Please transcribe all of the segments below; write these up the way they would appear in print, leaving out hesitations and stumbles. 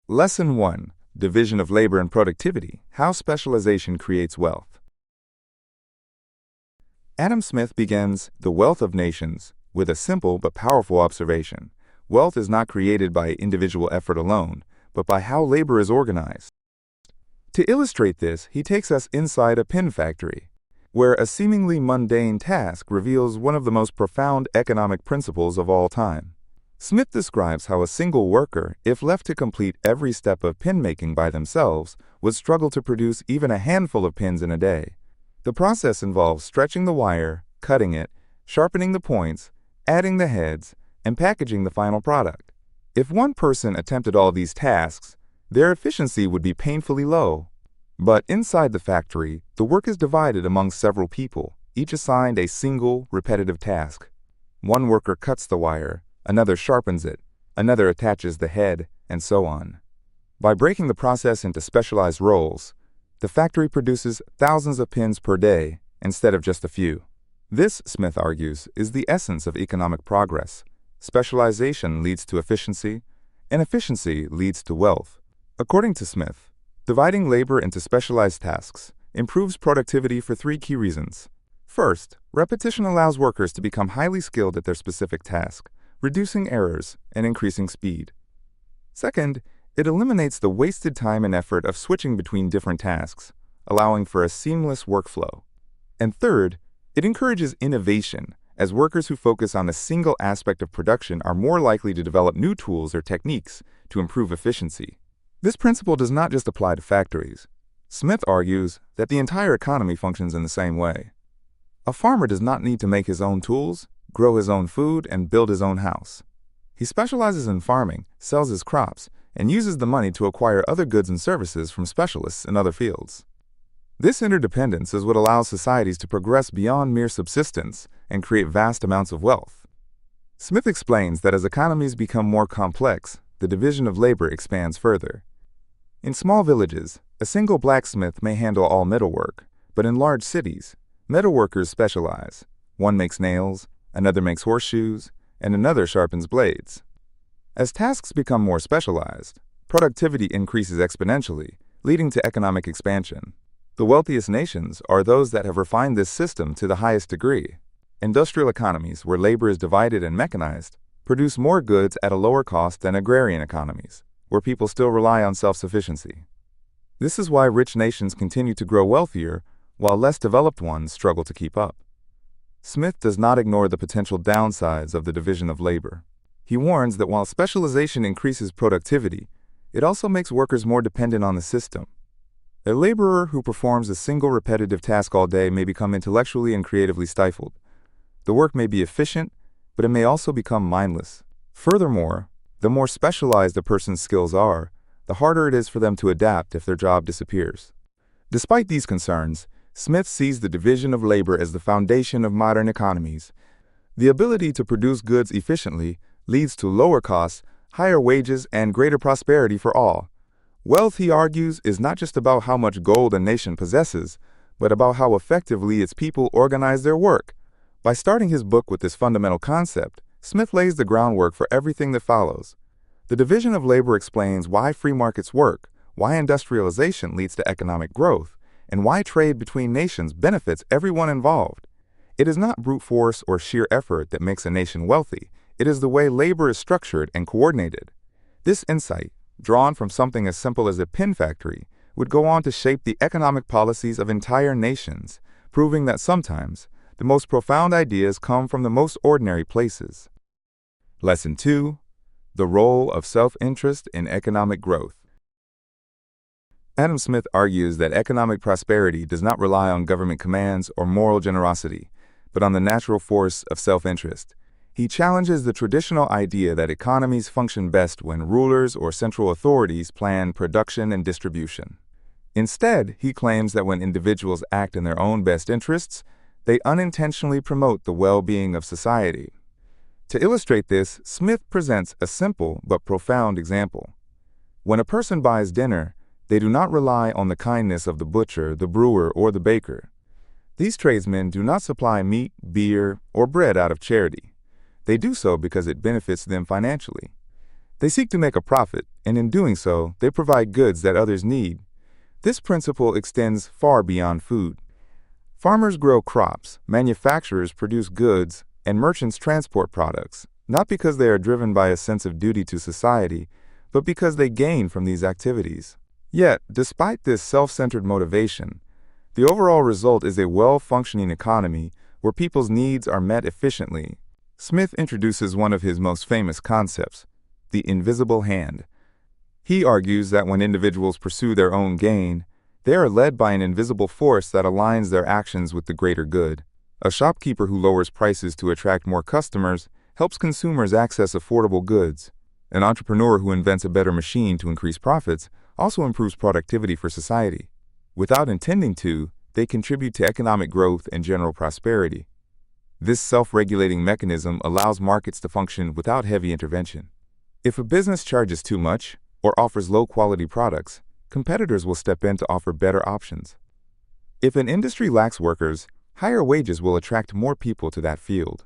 Lesson 1. Division of Labor and Productivity: How Specialization Creates Wealth. Adam Smith begins The Wealth of Nations with a simple but powerful observation. Wealth is not created by individual effort alone, but by how labor is organized. To illustrate this, he takes us inside a pin factory, where a seemingly mundane task reveals one of the most profound economic principles of all time. Smith describes how a single worker, if left to complete every step of pin making by themselves, would struggle to produce even a handful of pins in a day. The process involves stretching the wire, cutting it, sharpening the points, adding the heads, and packaging the final product. If one person attempted all these tasks, their efficiency would be painfully low. But inside the factory, the work is divided among several people, each assigned a single, repetitive task. One worker cuts the wire, another sharpens it, another attaches the head, and so on. By breaking the process into specialized roles, the factory produces thousands of pins per day instead of just a few. This, Smith argues, is the essence of economic progress. Specialization leads to efficiency, and efficiency leads to wealth. According to Smith, dividing labor into specialized tasks improves productivity for three key reasons. First, repetition allows workers to become highly skilled at their specific task, reducing errors and increasing speed. Second, it eliminates the wasted time and effort of switching between different tasks, allowing for a seamless workflow. And third, it encourages innovation, as workers who focus on a single aspect of production are more likely to develop new tools or techniques to improve efficiency. This principle does not just apply to factories. Smith argues that the entire economy functions in the same way. A farmer does not need to make his own tools, grow his own food, and build his own house. He specializes in farming, sells his crops, and uses the money to acquire other goods and services from specialists in other fields. This interdependence is what allows societies to progress beyond mere subsistence and create vast amounts of wealth. Smith explains that as economies become more complex, the division of labor expands further. In small villages, a single blacksmith may handle all metalwork, but in large cities, metalworkers specialize. One makes nails, another makes horseshoes, and another sharpens blades. As tasks become more specialized, productivity increases exponentially, leading to economic expansion. The wealthiest nations are those that have refined this system to the highest degree. Industrial economies, where labor is divided and mechanized, produce more goods at a lower cost than agrarian economies, where people still rely on self-sufficiency. This is why rich nations continue to grow wealthier, while less developed ones struggle to keep up. Smith does not ignore the potential downsides of the division of labor. He warns that while specialization increases productivity, it also makes workers more dependent on the system. A laborer who performs a single repetitive task all day may become intellectually and creatively stifled. The work may be efficient, but it may also become mindless. Furthermore, the more specialized a person's skills are, the harder it is for them to adapt if their job disappears. Despite these concerns, Smith sees the division of labor as the foundation of modern economies. The ability to produce goods efficiently leads to lower costs, higher wages, and greater prosperity for all. Wealth, he argues, is not just about how much gold a nation possesses, but about how effectively its people organize their work. By starting his book with this fundamental concept, Smith lays the groundwork for everything that follows. The division of labor explains why free markets work, why industrialization leads to economic growth, and why trade between nations benefits everyone involved. It is not brute force or sheer effort that makes a nation wealthy. It is the way labor is structured and coordinated. This insight, drawn from something as simple as a pin factory, would go on to shape the economic policies of entire nations, proving that sometimes the most profound ideas come from the most ordinary places. Lesson 2. The Role of Self-Interest in Economic Growth. Adam Smith argues that economic prosperity does not rely on government commands or moral generosity, but on the natural force of self-interest. He challenges the traditional idea that economies function best when rulers or central authorities plan production and distribution. Instead, he claims that when individuals act in their own best interests, they unintentionally promote the well-being of society. To illustrate this, Smith presents a simple but profound example. When a person buys dinner, they do not rely on the kindness of the butcher, the brewer, or the baker. These tradesmen do not supply meat, beer, or bread out of charity. They do so because it benefits them financially. They seek to make a profit, and in doing so, they provide goods that others need. This principle extends far beyond food. Farmers grow crops, manufacturers produce goods, and merchants transport products, not because they are driven by a sense of duty to society, but because they gain from these activities. Yet, despite this self-centered motivation, the overall result is a well-functioning economy where people's needs are met efficiently. Smith introduces one of his most famous concepts, the invisible hand. He argues that when individuals pursue their own gain, they are led by an invisible force that aligns their actions with the greater good. A shopkeeper who lowers prices to attract more customers helps consumers access affordable goods. An entrepreneur who invents a better machine to increase profits also improves productivity for society. Without intending to, they contribute to economic growth and general prosperity. This self-regulating mechanism allows markets to function without heavy intervention. If a business charges too much or offers low-quality products, competitors will step in to offer better options. If an industry lacks workers, higher wages will attract more people to that field.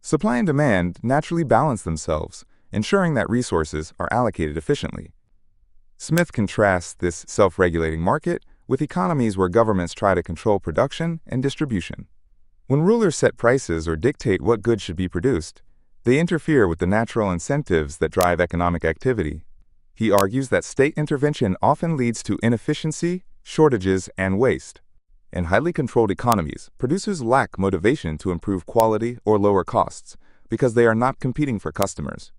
Supply and demand naturally balance themselves, ensuring that resources are allocated efficiently. Smith contrasts this self-regulating market with economies where governments try to control production and distribution. When rulers set prices or dictate what goods should be produced, they interfere with the natural incentives that drive economic activity. He argues that state intervention often leads to inefficiency, shortages, and waste. In highly controlled economies, producers lack motivation to improve quality or lower costs because they are not competing for customers.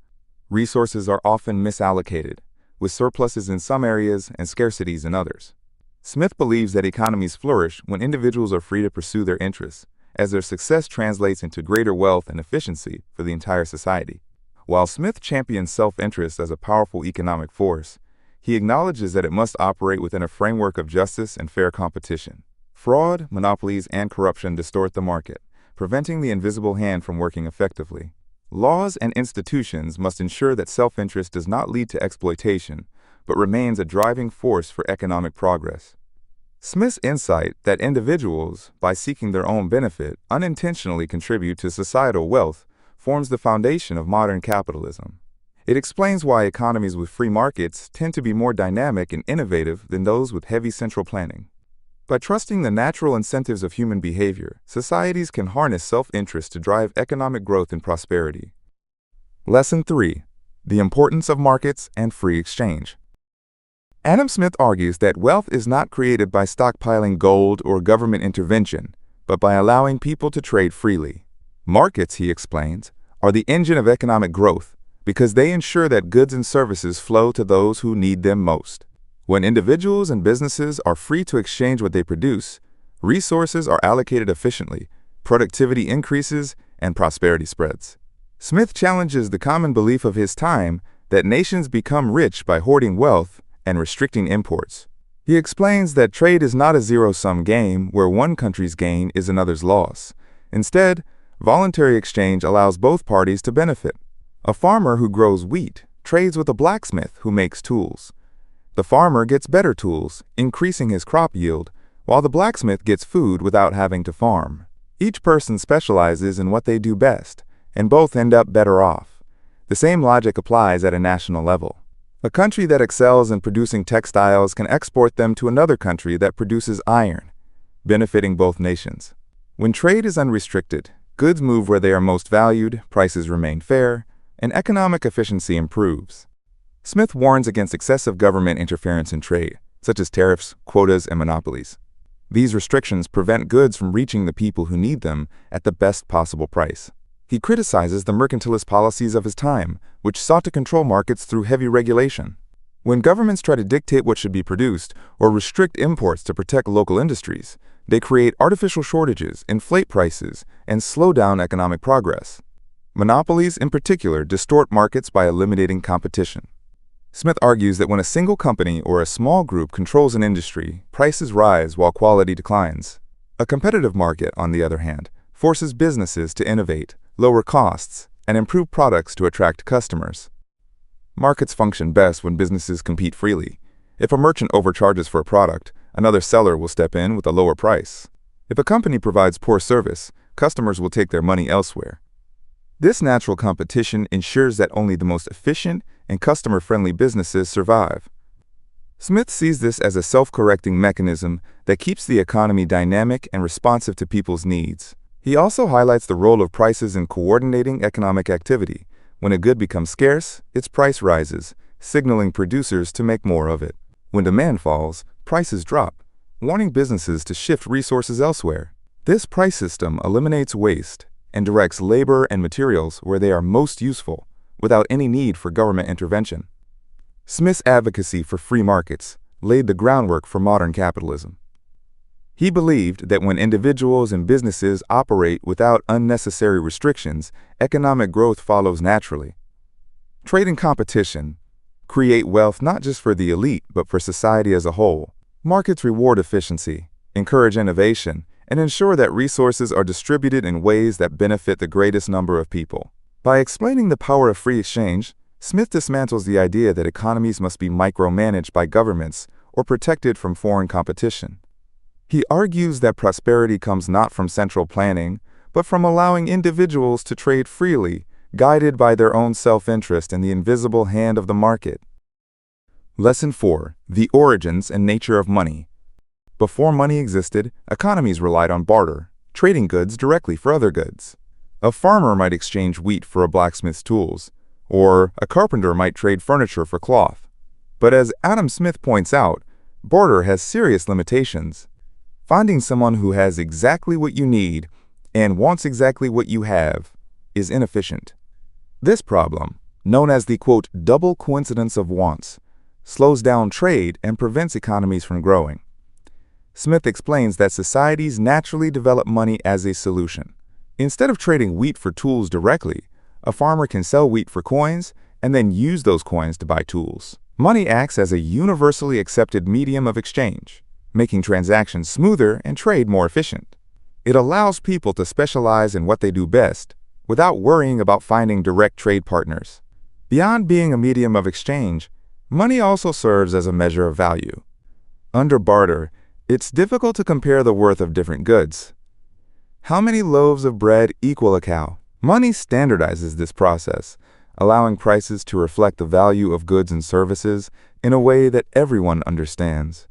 Resources are often misallocated, with surpluses in some areas and scarcities in others. Smith believes that economies flourish when individuals are free to pursue their interests, as their success translates into greater wealth and efficiency for the entire society. While Smith champions self-interest as a powerful economic force, he acknowledges that it must operate within a framework of justice and fair competition. Fraud, monopolies, and corruption distort the market, preventing the invisible hand from working effectively. Laws and institutions must ensure that self-interest does not lead to exploitation, but remains a driving force for economic progress. Smith's insight that individuals, by seeking their own benefit, unintentionally contribute to societal wealth forms the foundation of modern capitalism. It explains why economies with free markets tend to be more dynamic and innovative than those with heavy central planning. By trusting the natural incentives of human behavior, societies can harness self-interest to drive economic growth and prosperity. Lesson 3. The importance of markets and free exchange. Adam Smith argues that wealth is not created by stockpiling gold or government intervention, but by allowing people to trade freely. Markets, he explains, are the engine of economic growth because they ensure that goods and services flow to those who need them most. When individuals and businesses are free to exchange what they produce, resources are allocated efficiently, productivity increases, and prosperity spreads. Smith challenges the common belief of his time that nations become rich by hoarding wealth and restricting imports. He explains that trade is not a zero-sum game where one country's gain is another's loss. Instead, voluntary exchange allows both parties to benefit. A farmer who grows wheat trades with a blacksmith who makes tools. The farmer gets better tools, increasing his crop yield, while the blacksmith gets food without having to farm. Each person specializes in what they do best, and both end up better off. The same logic applies at a national level. A country that excels in producing textiles can export them to another country that produces iron, benefiting both nations. When trade is unrestricted, goods move where they are most valued, prices remain fair, and economic efficiency improves. Smith warns against excessive government interference in trade, such as tariffs, quotas, and monopolies. These restrictions prevent goods from reaching the people who need them at the best possible price. He criticizes the mercantilist policies of his time, which sought to control markets through heavy regulation. When governments try to dictate what should be produced or restrict imports to protect local industries, they create artificial shortages, inflate prices, and slow down economic progress. Monopolies, in particular, distort markets by eliminating competition. Smith argues that when a single company or a small group controls an industry, prices rise while quality declines. A competitive market, on the other hand, forces businesses to innovate, lower costs, and improve products to attract customers. Markets function best when businesses compete freely. If a merchant overcharges for a product, another seller will step in with a lower price. If a company provides poor service, customers will take their money elsewhere. This natural competition ensures that only the most efficient and customer-friendly businesses survive. Smith sees this as a self-correcting mechanism that keeps the economy dynamic and responsive to people's needs. He also highlights the role of prices in coordinating economic activity. When a good becomes scarce, its price rises, signaling producers to make more of it. When demand falls, prices drop, warning businesses to shift resources elsewhere. This price system eliminates waste and directs labor and materials where they are most useful, without any need for government intervention. Smith's advocacy for free markets laid the groundwork for modern capitalism. He believed that when individuals and businesses operate without unnecessary restrictions, economic growth follows naturally. Trade and competition create wealth not just for the elite, but for society as a whole. Markets reward efficiency, encourage innovation, and ensure that resources are distributed in ways that benefit the greatest number of people. By explaining the power of free exchange, Smith dismantles the idea that economies must be micromanaged by governments or protected from foreign competition. He argues that prosperity comes not from central planning, but from allowing individuals to trade freely, guided by their own self-interest in the invisible hand of the market. Lesson 4. The origins and nature of money. Before money existed, economies relied on barter, trading goods directly for other goods. A farmer might exchange wheat for a blacksmith's tools, or a carpenter might trade furniture for cloth. But as Adam Smith points out, barter has serious limitations. Finding someone who has exactly what you need and wants exactly what you have is inefficient. This problem, known as the, quote, double coincidence of wants, slows down trade and prevents economies from growing. Smith explains that societies naturally develop money as a solution. Instead of trading wheat for tools directly, a farmer can sell wheat for coins and then use those coins to buy tools. Money acts as a universally accepted medium of exchange, making transactions smoother and trade more efficient. It allows people to specialize in what they do best without worrying about finding direct trade partners. Beyond being a medium of exchange, money also serves as a measure of value. Under barter, it's difficult to compare the worth of different goods. How many loaves of bread equal a cow? Money standardizes this process, allowing prices to reflect the value of goods and services in a way that everyone understands.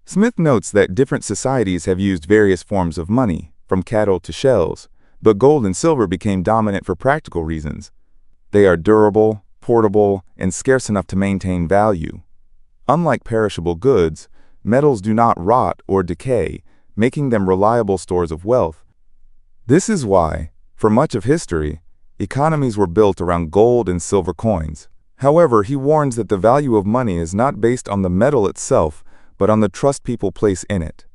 Smith notes that different societies have used various forms of money, from cattle to shells, but gold and silver became dominant for practical reasons. They are durable, portable, and scarce enough to maintain value. Unlike perishable goods, metals do not rot or decay, making them reliable stores of wealth. This is why, for much of history, economies were built around gold and silver coins. However, he warns that the value of money is not based on the metal itself, but on the trust people place in it.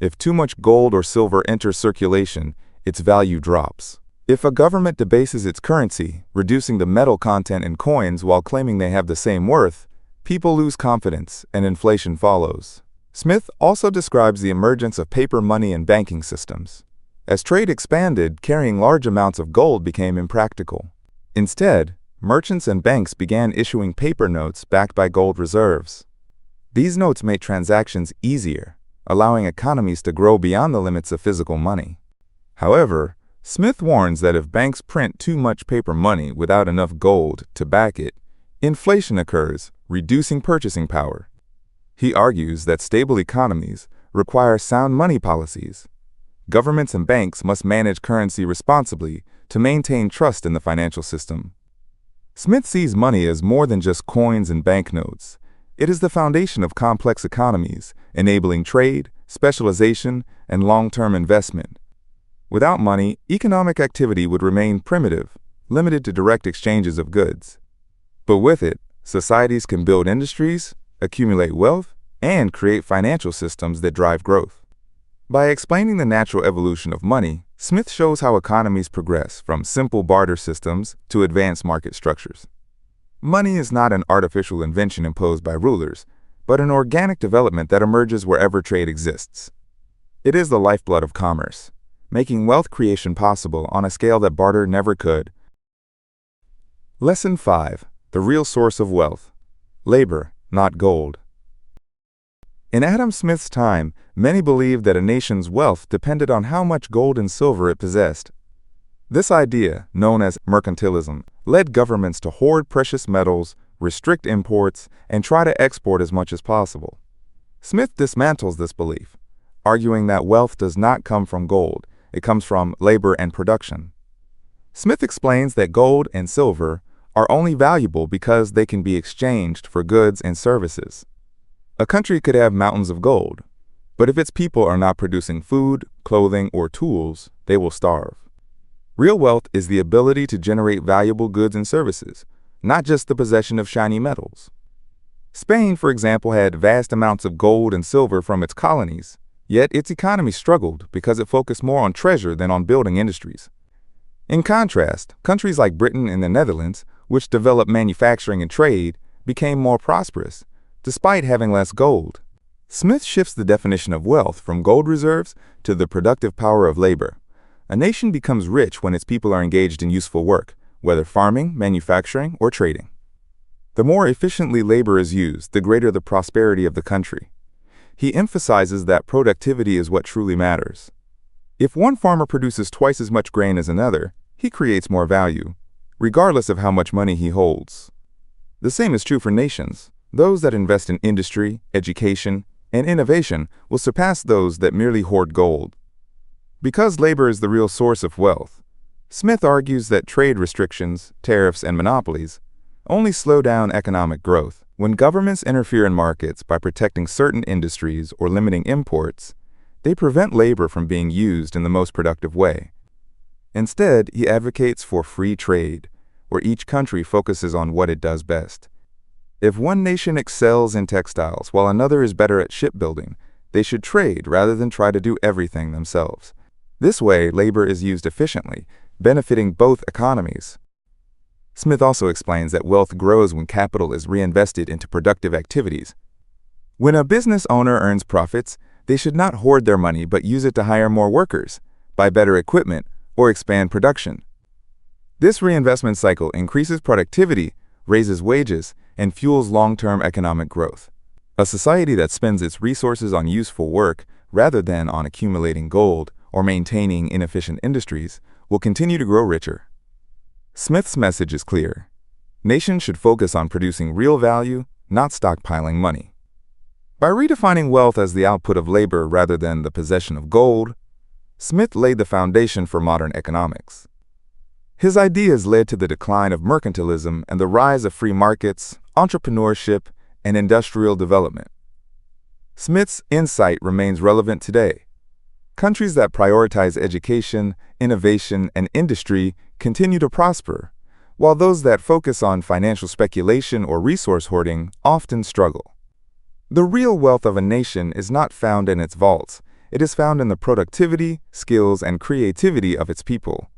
If too much gold or silver enters circulation, its value drops. If a government debases its currency, reducing the metal content in coins while claiming they have the same worth, people lose confidence and inflation follows. Smith also describes the emergence of paper money in banking systems. As trade expanded, carrying large amounts of gold became impractical. Instead, merchants and banks began issuing paper notes backed by gold reserves. These notes made transactions easier, allowing economies to grow beyond the limits of physical money. However, Smith warns that if banks print too much paper money without enough gold to back it, inflation occurs, reducing purchasing power. He argues that stable economies require sound money policies. Governments and banks must manage currency responsibly to maintain trust in the financial system. Smith sees money as more than just coins and banknotes. It is the foundation of complex economies, enabling trade, specialization, and long-term investment. Without money, economic activity would remain primitive, limited to direct exchanges of goods. But with it, societies can build industries, accumulate wealth, and create financial systems that drive growth. By explaining the natural evolution of money, Smith shows how economies progress from simple barter systems to advanced market structures. Money is not an artificial invention imposed by rulers, but an organic development that emerges wherever trade exists. It is the lifeblood of commerce, making wealth creation possible on a scale that barter never could. Lesson 5. The real source of wealth. Labor, not gold. In Adam Smith's time, many believed that a nation's wealth depended on how much gold and silver it possessed. This idea, known as mercantilism, led governments to hoard precious metals, restrict imports, and try to export as much as possible. Smith dismantles this belief, arguing that wealth does not come from gold, it comes from labor and production. Smith explains that gold and silver are only valuable because they can be exchanged for goods and services. A country could have mountains of gold, but if its people are not producing food, clothing, or tools, they will starve. Real wealth is the ability to generate valuable goods and services, not just the possession of shiny metals. Spain, for example, had vast amounts of gold and silver from its colonies, yet its economy struggled because it focused more on treasure than on building industries. In contrast, countries like Britain and the Netherlands, which developed manufacturing and trade, became more prosperous, despite having less gold. Smith shifts the definition of wealth from gold reserves to the productive power of labor. A nation becomes rich when its people are engaged in useful work, whether farming, manufacturing, or trading. The more efficiently labor is used, the greater the prosperity of the country. He emphasizes that productivity is what truly matters. If one farmer produces twice as much grain as another, he creates more value, regardless of how much money he holds. The same is true for nations. Those that invest in industry, education, and innovation will surpass those that merely hoard gold. Because labor is the real source of wealth, Smith argues that trade restrictions, tariffs, and monopolies only slow down economic growth. When governments interfere in markets by protecting certain industries or limiting imports, they prevent labor from being used in the most productive way. Instead, he advocates for free trade, where each country focuses on what it does best. If one nation excels in textiles while another is better at shipbuilding, they should trade rather than try to do everything themselves. This way, labor is used efficiently, benefiting both economies. Smith also explains that wealth grows when capital is reinvested into productive activities. When a business owner earns profits, they should not hoard their money but use it to hire more workers, buy better equipment, or expand production. This reinvestment cycle increases productivity, raises wages, and fuels long-term economic growth. A society that spends its resources on useful work rather than on accumulating gold or maintaining inefficient industries will continue to grow richer. Smith's message is clear. Nations should focus on producing real value, not stockpiling money. By redefining wealth as the output of labor rather than the possession of gold, Smith laid the foundation for modern economics. His ideas led to the decline of mercantilism and the rise of free markets, entrepreneurship, and industrial development. Smith's insight remains relevant today. Countries that prioritize education, innovation, and industry continue to prosper, while those that focus on financial speculation or resource hoarding often struggle. The real wealth of a nation is not found in its vaults. It is found in the productivity, skills, and creativity of its people.